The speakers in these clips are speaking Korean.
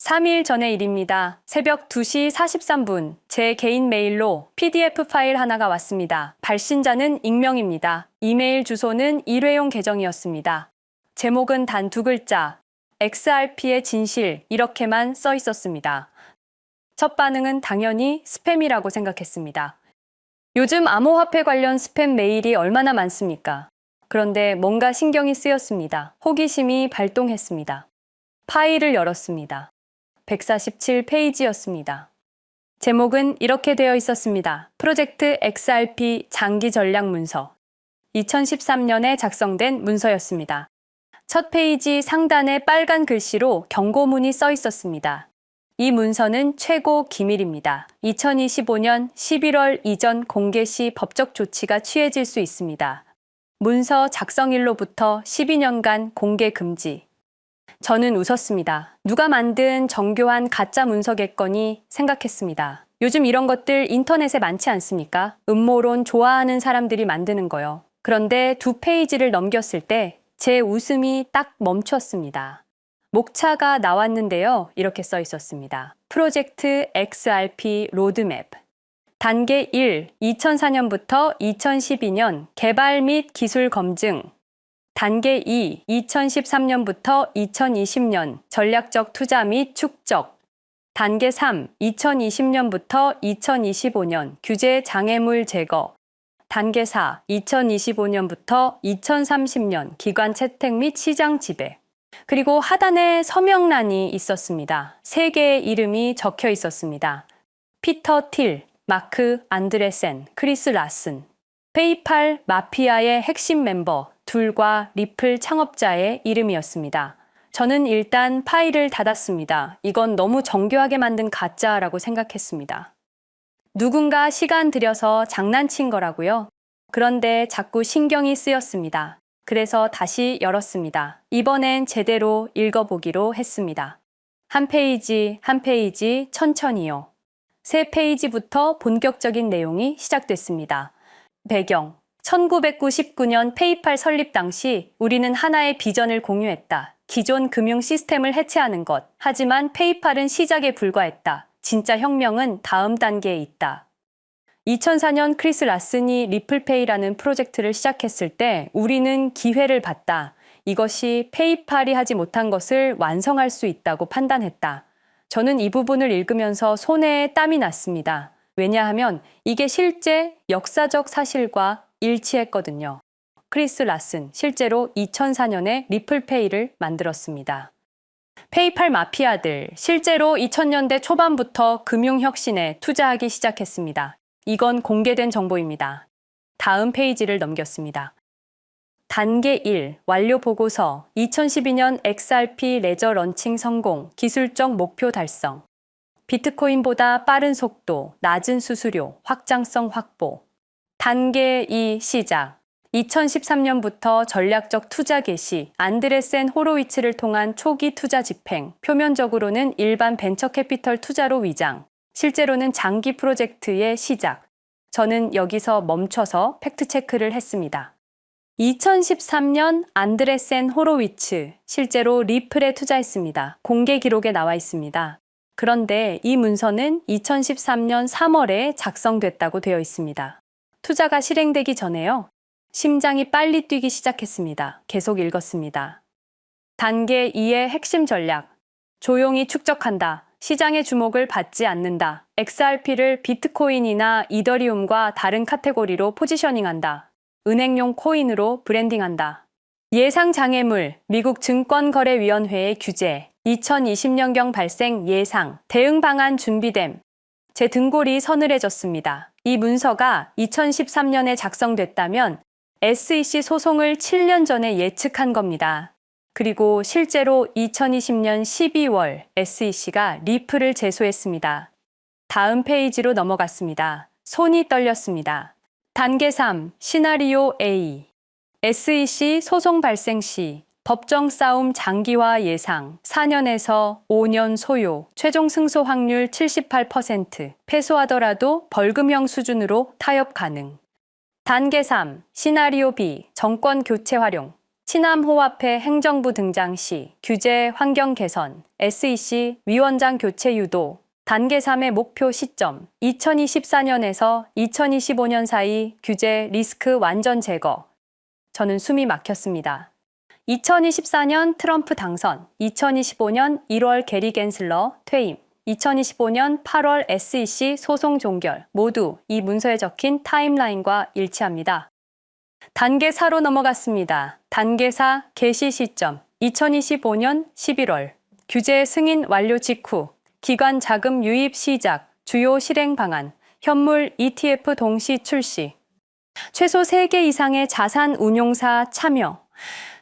3일 전의 일입니다. 새벽 2시 43분, 제 개인 메일로 PDF 파일 하나가 왔습니다. 발신자는 익명입니다. 이메일 주소는 일회용 계정이었습니다. 제목은 단 2글자, XRP의 진실, 이렇게만 써 있었습니다. 첫 반응은 당연히 스팸이라고 생각했습니다. 요즘 암호화폐 관련 스팸 메일이 얼마나 많습니까? 그런데 뭔가 신경이 쓰였습니다. 호기심이 발동했습니다. 파일을 열었습니다. 147페이지였습니다. 제목은 이렇게 되어 있었습니다. 프로젝트 XRP 장기 전략 문서. 2013년에 작성된 문서였습니다. 첫 페이지 상단에 빨간 글씨로 경고문이 써 있었습니다. 이 문서는 최고 기밀입니다. 2025년 11월 이전 공개 시 법적 조치가 취해질 수 있습니다. 문서 작성일로부터 12년간 공개 금지. 저는 웃었습니다. 누가 만든 정교한 가짜 문서겠거니 생각했습니다. 요즘 이런 것들 인터넷에 많지 않습니까? 음모론 좋아하는 사람들이 만드는 거요. 그런데 2페이지를 넘겼을 때 제 웃음이 딱 멈췄습니다. 목차가 나왔는데요. 이렇게 써 있었습니다. 프로젝트 XRP 로드맵. 단계 1, 2004년부터 2012년 개발 및 기술 검증. 단계 2, 2013년부터 2020년 전략적 투자 및 축적. 단계 3, 2020년부터 2025년 규제 장애물 제거. 단계 4, 2025년부터 2030년 기관 채택 및 시장 지배. 그리고 하단에 서명란이 있었습니다. 3개의 이름이 적혀 있었습니다. 피터 틸, 마크 안드레센, 크리스 라슨. 페이팔 마피아의 핵심 멤버 둘과 리플 창업자의 이름이었습니다. 저는 일단 파일을 닫았습니다. 이건 너무 정교하게 만든 가짜라고 생각했습니다. 누군가 시간 들여서 장난친 거라고요? 그런데 자꾸 신경이 쓰였습니다. 그래서 다시 열었습니다. 이번엔 제대로 읽어보기로 했습니다. 한 페이지 한 페이지 천천히요. 3페이지부터 본격적인 내용이 시작됐습니다. 배경. 1999년 페이팔 설립 당시 우리는 하나의 비전을 공유했다. 기존 금융 시스템을 해체하는 것. 하지만 페이팔은 시작에 불과했다. 진짜 혁명은 다음 단계에 있다. 2004년 크리스 라슨이 리플페이라는 프로젝트를 시작했을 때 우리는 기회를 봤다. 이것이 페이팔이 하지 못한 것을 완성할 수 있다고 판단했다. 저는 이 부분을 읽으면서 손에 땀이 났습니다. 왜냐하면 이게 실제 역사적 사실과 일치했거든요. 크리스 라슨, 실제로 2004년에 리플페이를 만들었습니다. 페이팔 마피아들, 실제로 2000년대 초반부터 금융혁신에 투자하기 시작했습니다. 이건 공개된 정보입니다. 다음 페이지를 넘겼습니다. 단계 1, 완료 보고서, 2012년 XRP 레저 런칭 성공, 기술적 목표 달성. 비트코인보다 빠른 속도, 낮은 수수료, 확장성 확보. 단계 2, 시작. 2013년부터 전략적 투자 개시, 안드레센 호로위츠를 통한 초기 투자 집행, 표면적으로는 일반 벤처 캐피털 투자로 위장, 실제로는 장기 프로젝트의 시작. 저는 여기서 멈춰서 팩트체크를 했습니다. 2013년 안드레센 호로위츠, 실제로 리플에 투자했습니다. 공개 기록에 나와 있습니다. 그런데 이 문서는 2013년 3월에 작성됐다고 되어 있습니다. 투자가 실행되기 전에요. 심장이 빨리 뛰기 시작했습니다. 계속 읽었습니다. 단계 2의 핵심 전략. 조용히 축적한다. 시장의 주목을 받지 않는다. XRP를 비트코인이나 이더리움과 다른 카테고리로 포지셔닝한다. 은행용 코인으로 브랜딩한다. 예상 장애물, 미국 증권거래위원회의 규제, 2020년경 발생 예상, 대응 방안 준비됨. 제 등골이 서늘해졌습니다. 이 문서가 2013년에 작성됐다면 SEC 소송을 7년 전에 예측한 겁니다. 그리고 실제로 2020년 12월 SEC가 리플을 제소했습니다. 다음 페이지로 넘어갔습니다. 손이 떨렸습니다. 단계 3, 시나리오 A. SEC 소송 발생 시 법정 싸움 장기화 예상, 4년에서 5년 소요, 최종 승소 확률 78%, 패소하더라도 벌금형 수준으로 타협 가능. 단계 3, 시나리오 B, 정권 교체 활용. 치남호화폐 행정부 등장 시 규제 환경 개선, SEC 위원장 교체 유도, 단계 3의 목표 시점, 2024년에서 2025년 사이 규제 리스크 완전 제거. 저는 숨이 막혔습니다. 2024년 트럼프 당선, 2025년 1월 게리 갠슬러 퇴임, 2025년 8월 SEC 소송 종결 모두 이 문서에 적힌 타임라인과 일치합니다. 단계 4로 넘어갔습니다. 단계 4 개시 시점 2025년 11월 규제 승인 완료 직후 기관 자금 유입 시작 주요 실행 방안 현물 ETF 동시 출시 최소 3개 이상의 자산 운용사 참여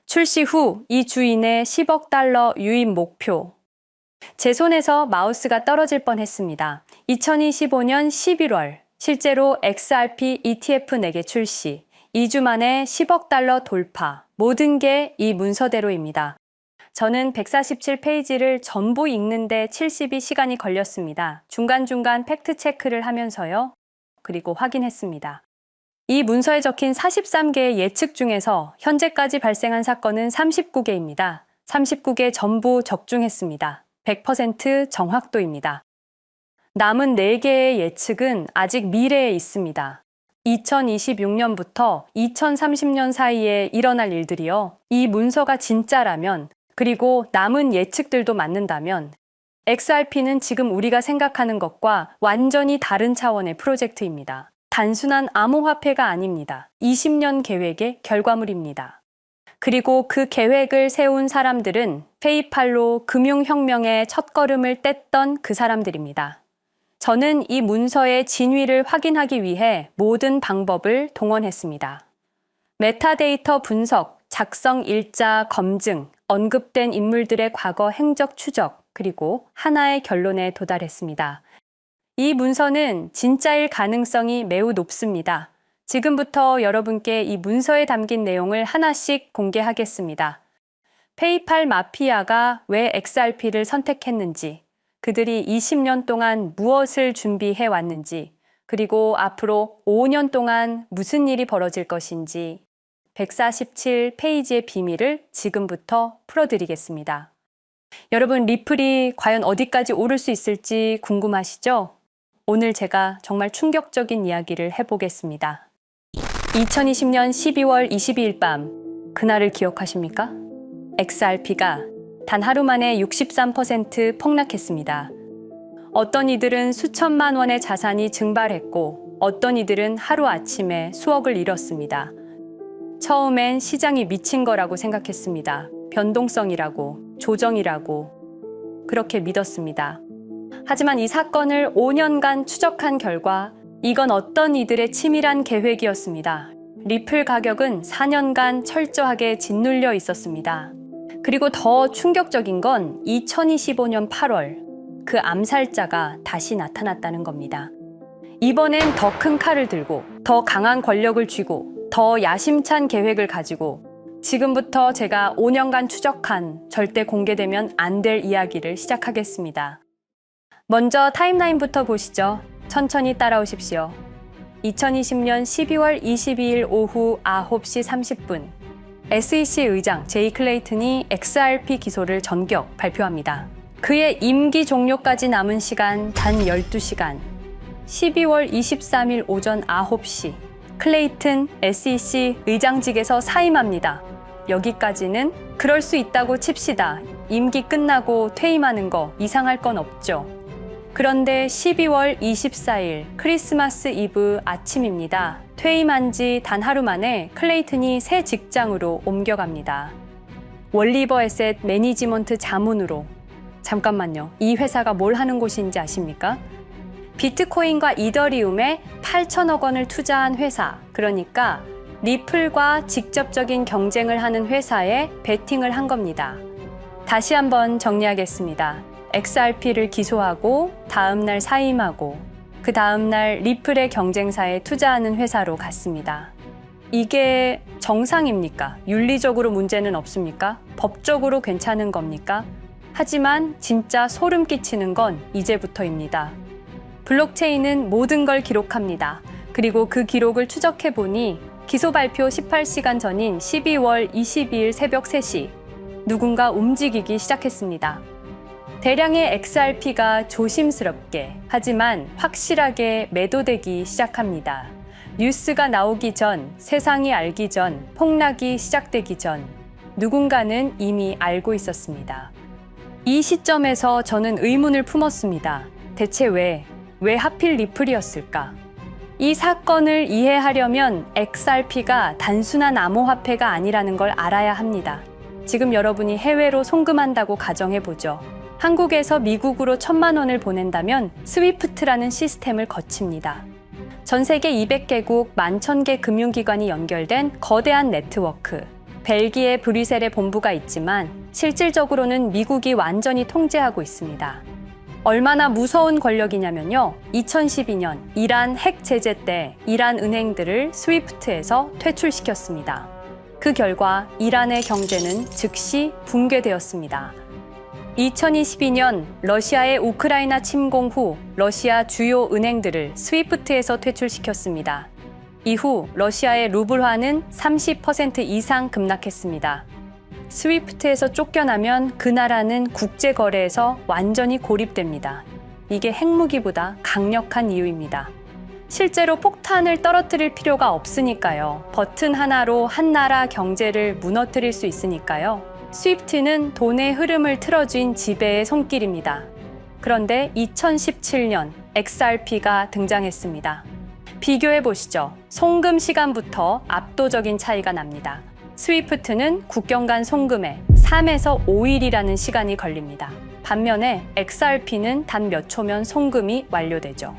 출시 후 이 주인의 10억 달러 유입 목표 제 손에서 마우스가 떨어질 뻔했습니다. 2025년 11월 실제로 XRP ETF 4개 출시 2주 만에 10억 달러 돌파. 모든 게 이 문서대로입니다. 저는 147페이지를 전부 읽는데 70이 시간이 걸렸습니다. 중간중간 팩트체크를 하면서요. 그리고 확인했습니다. 이 문서에 적힌 43개의 예측 중에서 현재까지 발생한 사건은 39개입니다. 39개 전부 적중했습니다. 100% 정확도입니다. 남은 4개의 예측은 아직 미래에 있습니다. 2026년부터 2030년 사이에 일어날 일들이요. 이 문서가 진짜라면 그리고 남은 예측들도 맞는다면 XRP는 지금 우리가 생각하는 것과 완전히 다른 차원의 프로젝트입니다. 단순한 암호화폐가 아닙니다. 20년 계획의 결과물입니다. 그리고 그 계획을 세운 사람들은 페이팔로 금융혁명의 첫걸음을 뗐던 그 사람들입니다. 저는 이 문서의 진위를 확인하기 위해 모든 방법을 동원했습니다. 메타데이터 분석, 작성 일자 검증, 언급된 인물들의 과거 행적 추적, 그리고 하나의 결론에 도달했습니다. 이 문서는 진짜일 가능성이 매우 높습니다. 지금부터 여러분께 이 문서에 담긴 내용을 하나씩 공개하겠습니다. 페이팔 마피아가 왜 XRP를 선택했는지, 그들이 20년 동안 무엇을 준비해 왔는지, 그리고 앞으로 5년 동안 무슨 일이 벌어질 것인지 147페이지의 비밀을 지금부터 풀어드리겠습니다. 여러분, 리플이 과연 어디까지 오를 수 있을지 궁금하시죠? 오늘 제가 정말 충격적인 이야기를 해보겠습니다. 2020년 12월 22일 밤, 그날을 기억하십니까? XRP가 단 하루 만에 63% 폭락했습니다. 어떤 이들은 수천만 원의 자산이 증발했고 어떤 이들은 하루아침에 수억을 잃었습니다. 처음엔 시장이 미친 거라고 생각했습니다. 변동성이라고, 조정이라고 그렇게 믿었습니다. 하지만 이 사건을 5년간 추적한 결과 이건 어떤 이들의 치밀한 계획이었습니다. 리플 가격은 4년간 철저하게 짓눌려 있었습니다. 그리고 더 충격적인 건 2025년 8월 그 암살자가 다시 나타났다는 겁니다. 이번엔 더 큰 칼을 들고 더 강한 권력을 쥐고 더 야심찬 계획을 가지고 지금부터 제가 5년간 추적한 절대 공개되면 안 될 이야기를 시작하겠습니다. 먼저 타임라인부터 보시죠. 천천히 따라오십시오. 2020년 12월 22일 오후 9시 30분 SEC 의장 제이 클레이튼이 XRP 기소를 전격 발표합니다. 그의 임기 종료까지 남은 시간 단 12시간. 12월 23일 오전 9시 클레이튼 SEC 의장직에서 사임합니다. 여기까지는 그럴 수 있다고 칩시다. 임기 끝나고 퇴임하는 거 이상할 건 없죠. 그런데 12월 24일 크리스마스 이브 아침입니다. 퇴임한 지 단 하루 만에 클레이튼이 새 직장으로 옮겨갑니다. 월리버 에셋 매니지먼트 자문으로. 잠깐만요. 이 회사가 뭘 하는 곳인지 아십니까? 비트코인과 이더리움에 8천억 원을 투자한 회사, 그러니까 리플과 직접적인 경쟁을 하는 회사에 베팅을 한 겁니다. 다시 한번 정리하겠습니다. XRP를 기소하고 다음날 사임하고 그 다음날 리플의 경쟁사에 투자하는 회사로 갔습니다. 이게 정상입니까? 윤리적으로 문제는 없습니까? 법적으로 괜찮은 겁니까? 하지만 진짜 소름 끼치는 건 이제부터입니다. 블록체인은 모든 걸 기록합니다. 그리고 그 기록을 추적해 보니 기소 발표 18시간 전인 12월 22일 새벽 3시, 누군가 움직이기 시작했습니다. 대량의 XRP가 조심스럽게, 하지만 확실하게 매도되기 시작합니다. 뉴스가 나오기 전, 세상이 알기 전, 폭락이 시작되기 전, 누군가는 이미 알고 있었습니다. 이 시점에서 저는 의문을 품었습니다. 대체 왜 하필 리플이었을까? 이 사건을 이해하려면 XRP가 단순한 암호화폐가 아니라는 걸 알아야 합니다. 지금 여러분이 해외로 송금한다고 가정해보죠. 한국에서 미국으로 1,000만 원을 보낸다면 스위프트라는 시스템을 거칩니다. 전 세계 200개국 11,000개 금융기관이 연결된 거대한 네트워크. 벨기에 브뤼셀에 본부가 있지만 실질적으로는 미국이 완전히 통제하고 있습니다. 얼마나 무서운 권력이냐면요. 2012년 이란 핵 제재 때 이란 은행들을 스위프트에서 퇴출시켰습니다. 그 결과 이란의 경제는 즉시 붕괴되었습니다. 2022년 러시아의 우크라이나 침공 후 러시아 주요 은행들을 스위프트에서 퇴출시켰습니다. 이후 러시아의 루블화는 30% 이상 급락했습니다. 스위프트에서 쫓겨나면 그 나라는 국제거래에서 완전히 고립됩니다. 이게 핵무기보다 강력한 이유입니다. 실제로 폭탄을 떨어뜨릴 필요가 없으니까요. 버튼 하나로 한 나라 경제를 무너뜨릴 수 있으니까요. 스위프트는 돈의 흐름을 틀어준 지배의 손길입니다. 그런데 2017년 XRP가 등장했습니다. 비교해 보시죠. 송금 시간부터 압도적인 차이가 납니다. 스위프트는 국경 간 송금에 3에서 5일이라는 시간이 걸립니다. 반면에 XRP는 단 몇 초면 송금이 완료되죠.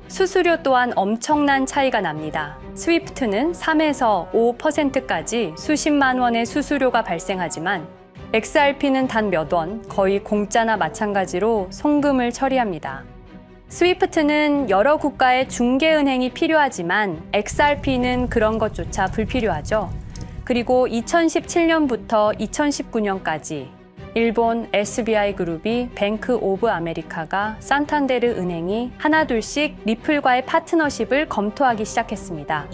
수수료 또한 엄청난 차이가 납니다. 스위프트는 3에서 5%까지 수십만 원의 수수료가 발생하지만 XRP는 단 몇 원, 거의 공짜나 마찬가지로 송금을 처리합니다. 스위프트는 여러 국가의 중개은행이 필요하지만 XRP는 그런 것조차 불필요하죠. 그리고 2017년부터 2019년까지 일본 SBI 그룹이 뱅크 오브 아메리카가 산탄데르 은행이 하나둘씩 리플과의 파트너십을 검토하기 시작했습니다.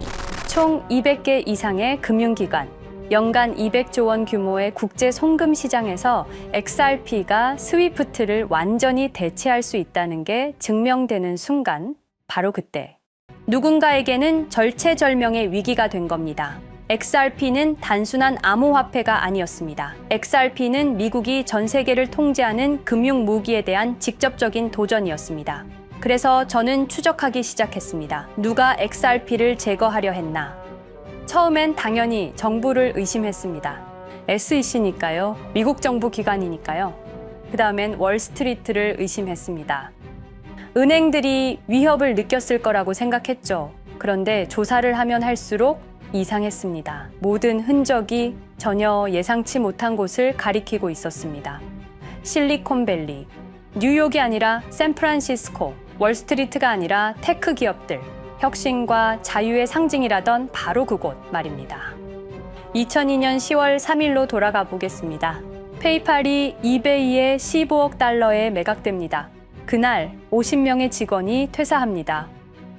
총 200개 이상의 금융기관, 연간 200조 원 규모의 국제 송금 시장에서 XRP가 스위프트를 완전히 대체할 수 있다는 게 증명되는 순간, 바로 그때 누군가에게는 절체절명의 위기가 된 겁니다. XRP는 단순한 암호화폐가 아니었습니다. XRP는 미국이 전 세계를 통제하는 금융 무기에 대한 직접적인 도전이었습니다. 그래서 저는 추적하기 시작했습니다. 누가 XRP를 제거하려 했나? 처음엔 당연히 정부를 의심했습니다. SEC니까요. 미국 정부 기관이니까요. 그 다음엔 월스트리트를 의심했습니다. 은행들이 위협을 느꼈을 거라고 생각했죠. 그런데 조사를 하면 할수록 이상했습니다. 모든 흔적이 전혀 예상치 못한 곳을 가리키고 있었습니다. 실리콘밸리, 뉴욕이 아니라 샌프란시스코, 월스트리트가 아니라 테크 기업들, 혁신과 자유의 상징이라던 바로 그곳 말입니다. 2002년 10월 3일로 돌아가 보겠습니다. 페이팔이 이베이에 15억 달러에 매각됩니다. 그날 50명의 직원이 퇴사합니다.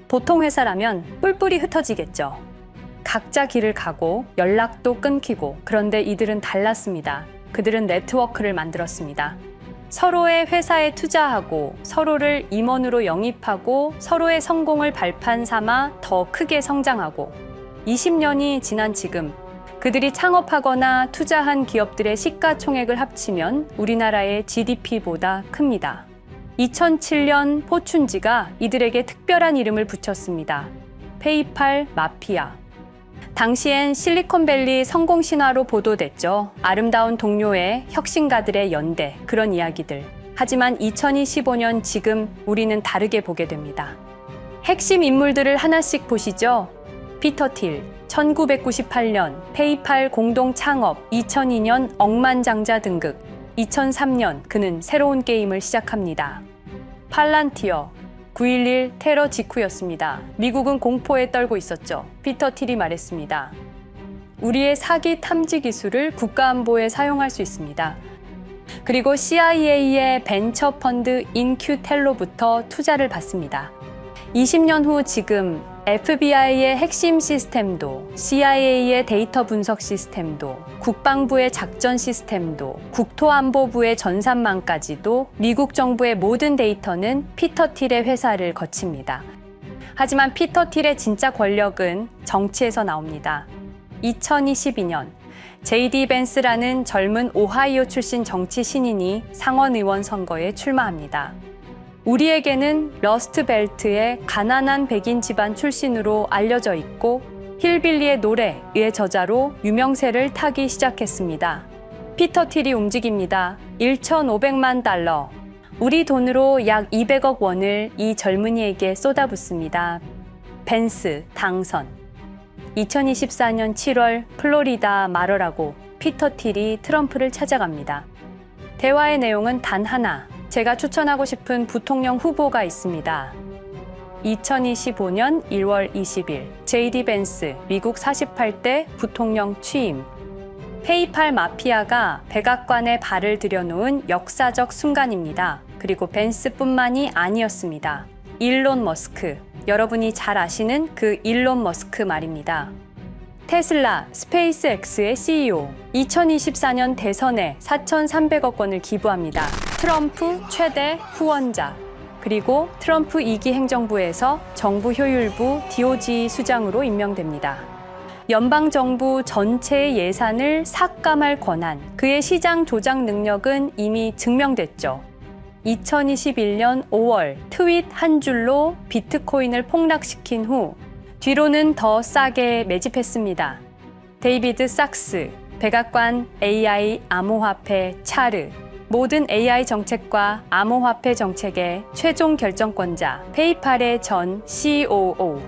보통 회사라면 뿔뿔이 흩어지겠죠. 각자 길을 가고 연락도 끊기고, 그런데 이들은 달랐습니다. 그들은 네트워크를 만들었습니다. 서로의 회사에 투자하고 서로를 임원으로 영입하고 서로의 성공을 발판 삼아 더 크게 성장하고 20년이 지난 지금 그들이 창업하거나 투자한 기업들의 시가총액을 합치면 우리나라의 GDP보다 큽니다. 2007년 포춘지가 이들에게 특별한 이름을 붙였습니다. 페이팔 마피아. 당시엔 실리콘밸리 성공 신화로 보도됐죠. 아름다운 동료의 혁신가들의 연대, 그런 이야기들. 하지만 2025년 지금 우리는 다르게 보게 됩니다. 핵심 인물들을 하나씩 보시죠. 피터 틸, 1998년 페이팔 공동 창업, 2002년 억만장자 등극, 2003년 그는 새로운 게임을 시작합니다. 팔란티어, 9.11 테러 직후였습니다. 미국은 공포에 떨고 있었죠. 피터 틸이 말했습니다. 우리의 사기 탐지 기술을 국가안보에 사용할 수 있습니다. 그리고 CIA의 벤처 펀드 인큐텔로부터 투자를 받습니다. 20년 후 지금 FBI의 핵심 시스템도, CIA의 데이터 분석 시스템도, 국방부의 작전 시스템도, 국토안보부의 전산망까지도 미국 정부의 모든 데이터는 피터 틸의 회사를 거칩니다. 하지만 피터 틸의 진짜 권력은 정치에서 나옵니다. 2022년 J.D. 벤스라는 젊은 오하이오 출신 정치 신인이 상원 의원 선거에 출마합니다. 우리에게는 러스트 벨트의 가난한 백인 집안 출신으로 알려져 있고 힐빌리의 노래의 저자로 유명세를 타기 시작했습니다. 피터 틸이 움직입니다. 1,500만 달러, 우리 돈으로 약 200억 원을 이 젊은이에게 쏟아붓습니다. 벤스 당선. 2024년 7월 플로리다 마러라고 피터 틸이 트럼프를 찾아갑니다. 대화의 내용은 단 하나, 제가 추천하고 싶은 부통령 후보가 있습니다. 2025년 1월 20일 J.D. 벤스 미국 48대 부통령 취임. 페이팔 마피아가 백악관에 발을 들여놓은 역사적 순간입니다. 그리고 벤스뿐만이 아니었습니다. 일론 머스크, 여러분이 잘 아시는 그 일론 머스크 말입니다. 테슬라, 스페이스X의 CEO, 2024년 대선에 4,300억 원을 기부합니다. 트럼프 최대 후원자, 그리고 트럼프 2기 행정부에서 정부 효율부 DOJ 수장으로 임명됩니다. 연방정부 전체의 예산을 삭감할 권한, 그의 시장 조작 능력은 이미 증명됐죠. 2021년 5월 트윗 한 줄로 비트코인을 폭락시킨 후 뒤로는 더 싸게 매집했습니다. 데이비드 sak스, 백악관 AI 암호화폐 차르, 모든 AI 정책과 암호화폐 정책의 최종 결정권자 페이팔의 전 COO,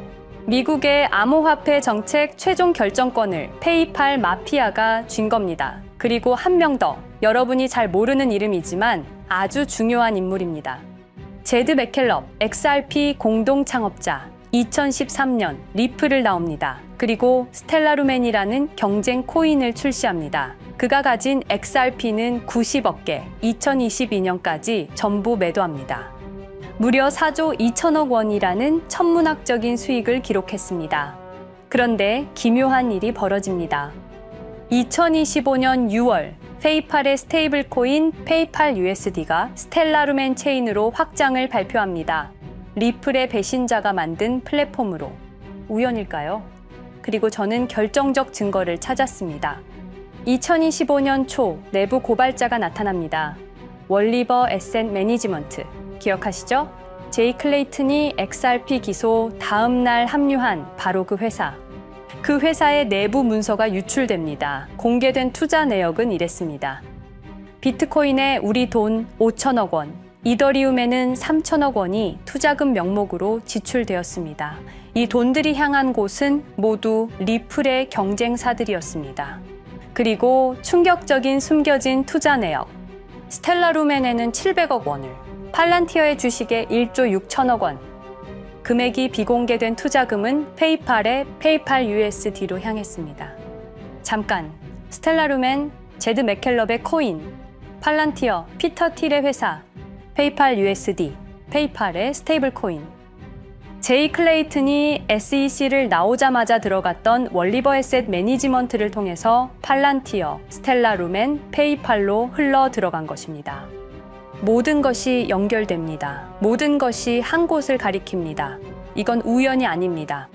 미국의 암호화폐 정책 최종 결정권을 페이팔 마피아가 쥔 겁니다. 그리고 한 명 더, 여러분이 잘 모르는 이름이지만 아주 중요한 인물입니다. 제드 맥켈럽, XRP 공동 창업자, 2013년 리플을 나옵니다. 그리고 스텔라루멘이라는 경쟁 코인을 출시합니다. 그가 가진 XRP는 90억 개, 2022년까지 전부 매도합니다. 무려 4조 2천억 원이라는 천문학적인 수익을 기록했습니다. 그런데 기묘한 일이 벌어집니다. 2025년 6월 페이팔의 스테이블 코인 페이팔 USD가 스텔라루멘 체인으로 확장을 발표합니다. 리플의 배신자가 만든 플랫폼으로. 우연일까요? 그리고 저는 결정적 증거를 찾았습니다. 2025년 초 내부 고발자가 나타납니다. 월리버 에셋 매니지먼트. 기억하시죠? 제이 클레이튼이 XRP 기소 다음 날 합류한 바로 그 회사. 그 회사의 내부 문서가 유출됩니다. 공개된 투자 내역은 이랬습니다. 비트코인에 우리 돈 5천억 원, 이더리움에는 3천억 원이 투자금 명목으로 지출되었습니다. 이 돈들이 향한 곳은 모두 리플의 경쟁사들이었습니다. 그리고 충격적인 숨겨진 투자 내역. 스텔라루멘에는 700억 원을, 팔란티어의 주식에 1조 6천억 원, 금액이 비공개된 투자금은 페이팔의 페이팔 USD로 향했습니다. 잠깐, 스텔라루멘, 제드 맥켈럽의 코인, 팔란티어, 피터 틸의 회사, 페이팔 USD, 페이팔의 스테이블 코인. 제이 클레이튼이 SEC를 나오자마자 들어갔던 월리버 에셋 매니지먼트를 통해서 팔란티어, 스텔라루멘, 페이팔로 흘러 들어간 것입니다. 모든 것이 연결됩니다. 모든 것이 한 곳을 가리킵니다. 이건 우연이 아닙니다.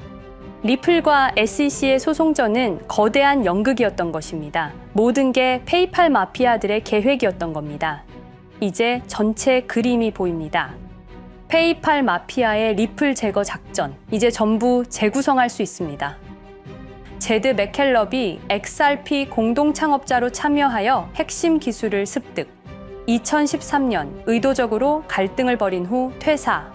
리플과 SEC의 소송전은 거대한 연극이었던 것입니다. 모든 게 페이팔 마피아들의 계획이었던 겁니다. 이제 전체 그림이 보입니다. 페이팔 마피아의 리플 제거 작전, 이제 전부 재구성할 수 있습니다. 제드 맥켈럽이 XRP 공동 창업자로 참여하여 핵심 기술을 습득. 2013년 의도적으로 갈등을 벌인 후 퇴사.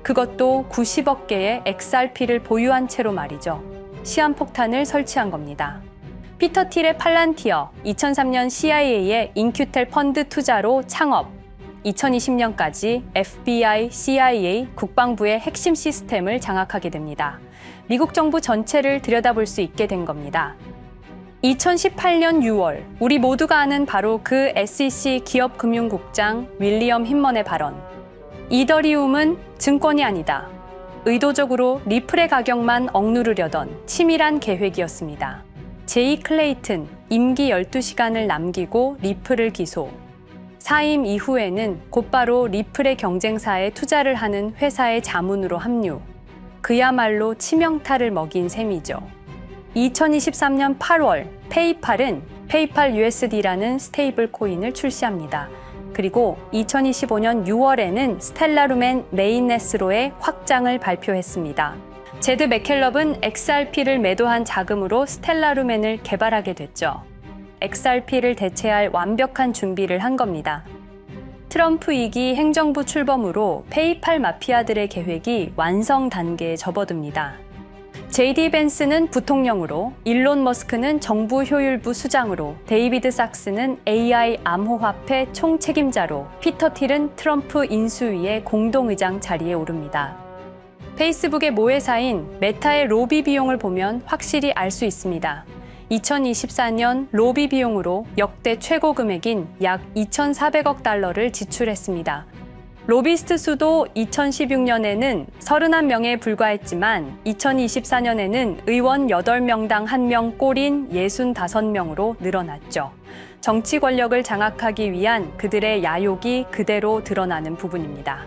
그것도 90억 개의 XRP를 보유한 채로 말이죠. 시한폭탄을 설치한 겁니다. 피터 틸의 팔란티어, 2003년 CIA의 인큐텔 펀드 투자로 창업. 2020년까지 FBI, CIA, 국방부의 핵심 시스템을 장악하게 됩니다. 미국 정부 전체를 들여다볼 수 있게 된 겁니다. 2018년 6월, 우리 모두가 아는 바로 그 SEC 기업금융국장 윌리엄 힌먼의 발언. 이더리움은 증권이 아니다. 의도적으로 리플의 가격만 억누르려던 치밀한 계획이었습니다. 제이 클레이튼 임기 12시간을 남기고 리플을 기소. 사임 이후에는 곧바로 리플의 경쟁사에 투자를 하는 회사의 자문으로 합류. 그야말로 치명타를 먹인 셈이죠. 2023년 8월 페이팔은 페이팔 USD라는 스테이블 코인을 출시합니다. 그리고 2025년 6월에는 스텔라루멘 메인넷으로의 확장을 발표했습니다. 제드 맥켈럽은 XRP를 매도한 자금으로 스텔라루멘을 개발하게 됐죠. XRP를 대체할 완벽한 준비를 한 겁니다. 트럼프 2기 행정부 출범으로 페이팔 마피아들의 계획이 완성 단계에 접어듭니다. JD 벤스는 부통령으로, 일론 머스크는 정부 효율부 수장으로, 데이비드 sak스는 AI 암호화폐 총책임자로, 피터 틸은 트럼프 인수위의 공동의장 자리에 오릅니다. 페이스북의 모회사인 메타의 로비 비용을 보면 확실히 알 수 있습니다. 2024년 로비 비용으로 역대 최고 금액인 약 2,400억 달러를 지출했습니다. 로비스트 수도 2016년에는 31명에 불과했지만 2024년에는 의원 8명당 1명 꼴인 65명으로 늘어났죠. 정치 권력을 장악하기 위한 그들의 야욕이 그대로 드러나는 부분입니다.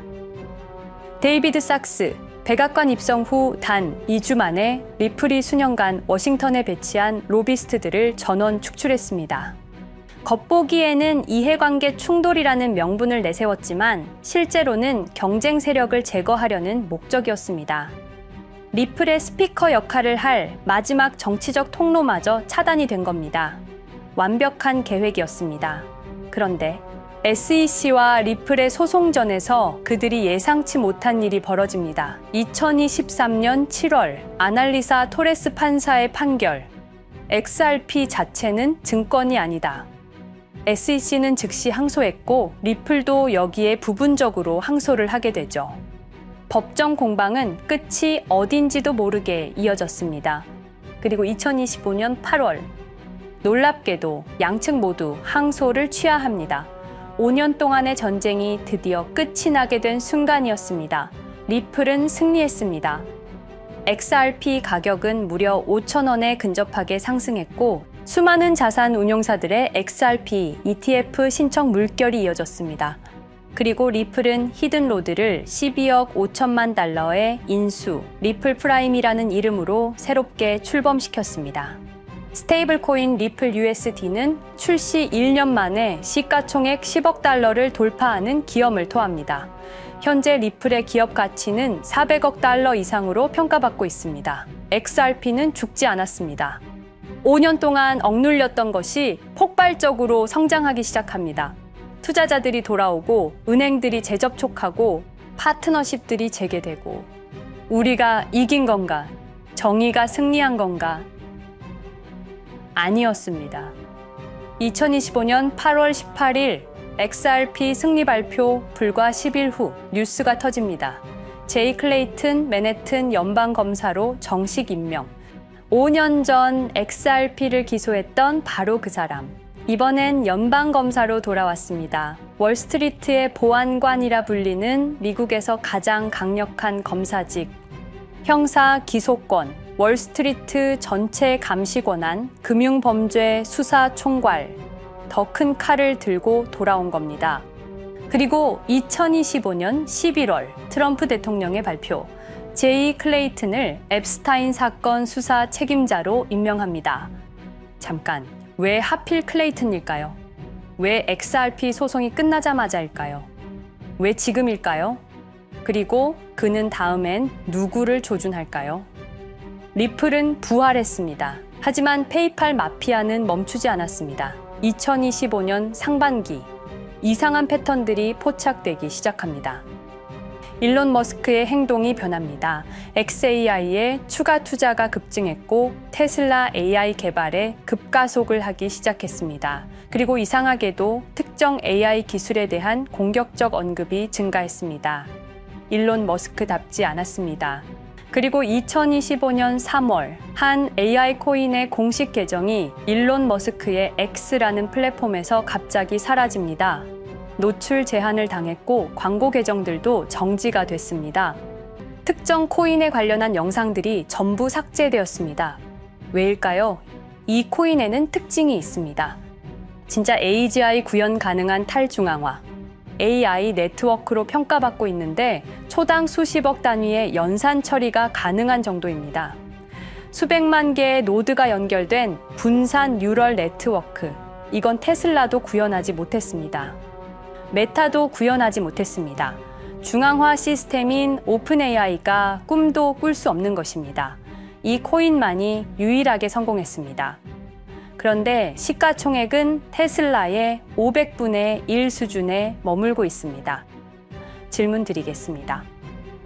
데이비드 sak스, 백악관 입성 후 단 2주 만에 리플이 수년간 워싱턴에 배치한 로비스트들을 전원 축출했습니다. 겉보기에는 이해관계 충돌이라는 명분을 내세웠지만 실제로는 경쟁 세력을 제거하려는 목적이었습니다. 리플의 스피커 역할을 할 마지막 정치적 통로마저 차단이 된 겁니다. 완벽한 계획이었습니다. 그런데 SEC와 리플의 소송전에서 그들이 예상치 못한 일이 벌어집니다. 2023년 7월 아날리사 토레스 판사의 판결. XRP 자체는 증권이 아니다. SEC는 즉시 항소했고 리플도 여기에 부분적으로 항소를 하게 되죠. 법정 공방은 끝이 어딘지도 모르게 이어졌습니다. 그리고 2025년 8월 놀랍게도 양측 모두 항소를 취하합니다. 5년 동안의 전쟁이 드디어 끝이 나게 된 순간이었습니다. 리플은 승리했습니다. XRP 가격은 무려 5,000원에 근접하게 상승했고 수많은 자산 운용사들의 XRP ETF 신청 물결이 이어졌습니다. 그리고 리플은 히든로드를 12억 5천만 달러의 인수, 리플 프라임이라는 이름으로 새롭게 출범시켰습니다. 스테이블 코인 리플 USD는 출시 1년 만에 시가총액 10억 달러를 돌파하는 기염을 토합니다. 현재 리플의 기업 가치는 400억 달러 이상으로 평가받고 있습니다. XRP는 죽지 않았습니다. 5년 동안 억눌렸던 것이 폭발적으로 성장하기 시작합니다. 투자자들이 돌아오고 은행들이 재접촉하고 파트너십들이 재개되고 우리가 이긴 건가? 정의가 승리한 건가? 아니었습니다. 2025년 8월 18일 XRP 승리 발표 불과 10일 후 뉴스가 터집니다. 제이 클레이튼 맨해튼 연방검사로 정식 임명. 5년 전 XRP를 기소했던 바로 그 사람. 이번엔 연방검사로 돌아왔습니다. 월스트리트의 보안관이라 불리는 미국에서 가장 강력한 검사직. 형사 기소권, 월스트리트 전체 감시 권한, 금융범죄 수사 총괄. 더 큰 칼을 들고 돌아온 겁니다. 그리고 2025년 11월 트럼프 대통령의 발표. 제이 클레이튼을 앱스타인 사건 수사 책임자로 임명합니다. 잠깐, 왜 하필 클레이튼일까요? 왜 XRP 소송이 끝나자마자일까요? 왜 지금일까요? 그리고 그는 다음엔 누구를 조준할까요? 리플은 부활했습니다. 하지만 페이팔 마피아는 멈추지 않았습니다. 2025년 상반기, 이상한 패턴들이 포착되기 시작합니다. 일론 머스크의 행동이 변합니다. xAI에 추가 투자가 급증했고 테슬라 AI 개발에 급가속을 하기 시작했습니다. 그리고 이상하게도 특정 AI 기술에 대한 공격적 언급이 증가했습니다. 일론 머스크답지 않았습니다. 그리고 2025년 3월 한 AI 코인의 공식 계정이 일론 머스크의 X라는 플랫폼에서 갑자기 사라집니다. 노출 제한을 당했고 광고 계정들도 정지가 됐습니다. 특정 코인에 관련한 영상들이 전부 삭제되었습니다. 왜일까요? 이 코인에는 특징이 있습니다. 진짜 AGI 구현 가능한 탈중앙화, AI 네트워크로 평가받고 있는데 초당 수십억 단위의 연산 처리가 가능한 정도입니다. 수백만 개의 노드가 연결된 분산 뉴럴 네트워크, 이건 테슬라도 구현하지 못했습니다. 메타도 구현하지 못했습니다. 중앙화 시스템인 오픈AI가 꿈도 꿀 수 없는 것입니다. 이 코인만이 유일하게 성공했습니다. 그런데 시가총액은 테슬라의 500분의 1 수준에 머물고 있습니다. 질문 드리겠습니다.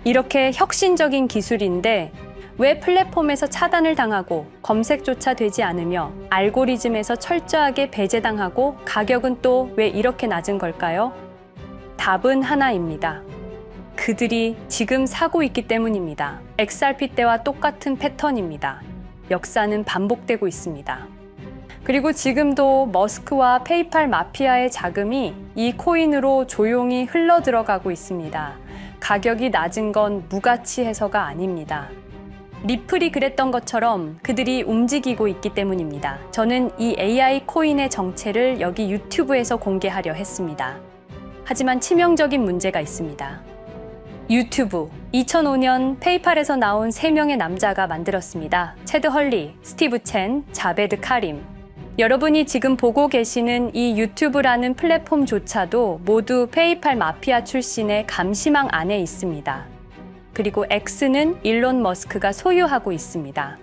이렇게 혁신적인 기술인데 왜 플랫폼에서 차단을 당하고 검색조차 되지 않으며 알고리즘에서 철저하게 배제당하고 가격은 또 왜 이렇게 낮은 걸까요? 답은 하나입니다. 그들이 지금 사고 있기 때문입니다. XRP 때와 똑같은 패턴입니다. 역사는 반복되고 있습니다. 그리고 지금도 머스크와 페이팔 마피아의 자금이 이 코인으로 조용히 흘러 들어가고 있습니다. 가격이 낮은 건 무가치해서가 아닙니다. 리플이 그랬던 것처럼 그들이 움직이고 있기 때문입니다. 저는 이 AI 코인의 정체를 여기 유튜브에서 공개하려 했습니다. 하지만 치명적인 문제가 있습니다. 유튜브, 2005년 페이팔에서 나온 3명의 남자가 만들었습니다. 체드 헐리, 스티브 첸, 자베드 카림. 여러분이 지금 보고 계시는 이 유튜브라는 플랫폼조차도 모두 페이팔 마피아 출신의 감시망 안에 있습니다. 그리고 X는 일론 머스크가 소유하고 있습니다.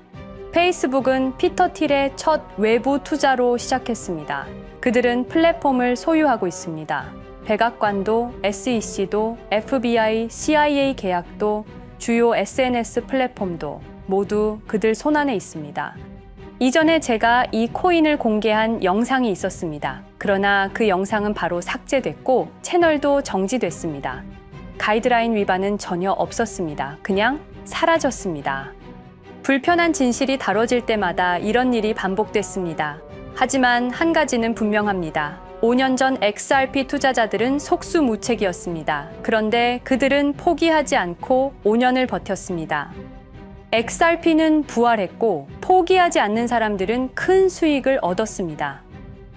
페이스북은 피터 틸의 첫 외부 투자로 시작했습니다. 그들은 플랫폼을 소유하고 있습니다. 백악관도, SEC도, FBI, CIA 계약도, 주요 SNS 플랫폼도 모두 그들 손안에 있습니다. 이전에 제가 이 코인을 공개한 영상이 있었습니다. 그러나 그 영상은 바로 삭제됐고 채널도 정지됐습니다. 가이드라인 위반은 전혀 없었습니다. 그냥 사라졌습니다. 불편한 진실이 다뤄질 때마다 이런 일이 반복됐습니다. 하지만 한 가지는 분명합니다. 5년 전 XRP 투자자들은 속수무책이었습니다. 그런데 그들은 포기하지 않고 5년을 버텼습니다. XRP는 부활했고 포기하지 않는 사람들은 큰 수익을 얻었습니다.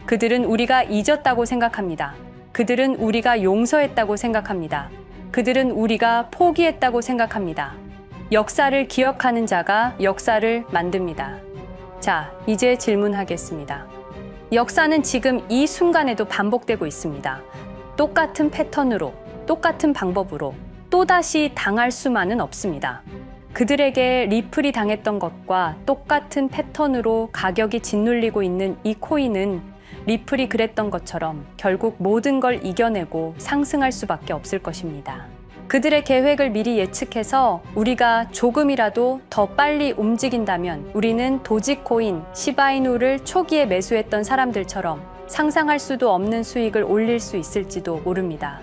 그들은 우리가 잊었다고 생각합니다. 그들은 우리가 용서했다고 생각합니다. 그들은 우리가 포기했다고 생각합니다. 역사를 기억하는 자가 역사를 만듭니다. 자, 이제 질문하겠습니다. 역사는 지금 이 순간에도 반복되고 있습니다. 똑같은 패턴으로, 똑같은 방법으로 또다시 당할 수만은 없습니다. 그들에게 리플이 당했던 것과 똑같은 패턴으로 가격이 짓눌리고 있는 이 코인은 리플이 그랬던 것처럼 결국 모든 걸 이겨내고 상승할 수밖에 없을 것입니다. 그들의 계획을 미리 예측해서 우리가 조금이라도 더 빨리 움직인다면 우리는 도지코인, 시바이누를 초기에 매수했던 사람들처럼 상상할 수도 없는 수익을 올릴 수 있을지도 모릅니다.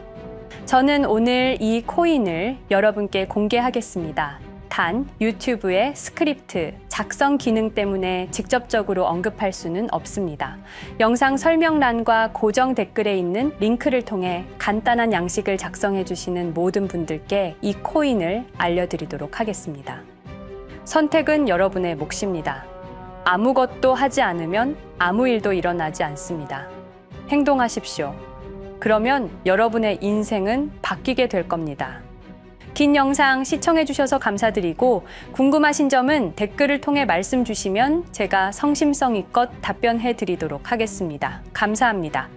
저는 오늘 이 코인을 여러분께 공개하겠습니다. 단 유튜브의 스크립트, 작성 기능 때문에 직접적으로 언급할 수는 없습니다. 영상 설명란과 고정 댓글에 있는 링크를 통해 간단한 양식을 작성해 주시는 모든 분들께 이 코인을 알려드리도록 하겠습니다. 선택은 여러분의 몫입니다. 아무것도 하지 않으면 아무 일도 일어나지 않습니다. 행동하십시오. 그러면 여러분의 인생은 바뀌게 될 겁니다. 긴 영상 시청해주셔서 감사드리고 궁금하신 점은 댓글을 통해 말씀 주시면 제가 성심성의껏 답변해 드리도록 하겠습니다. 감사합니다.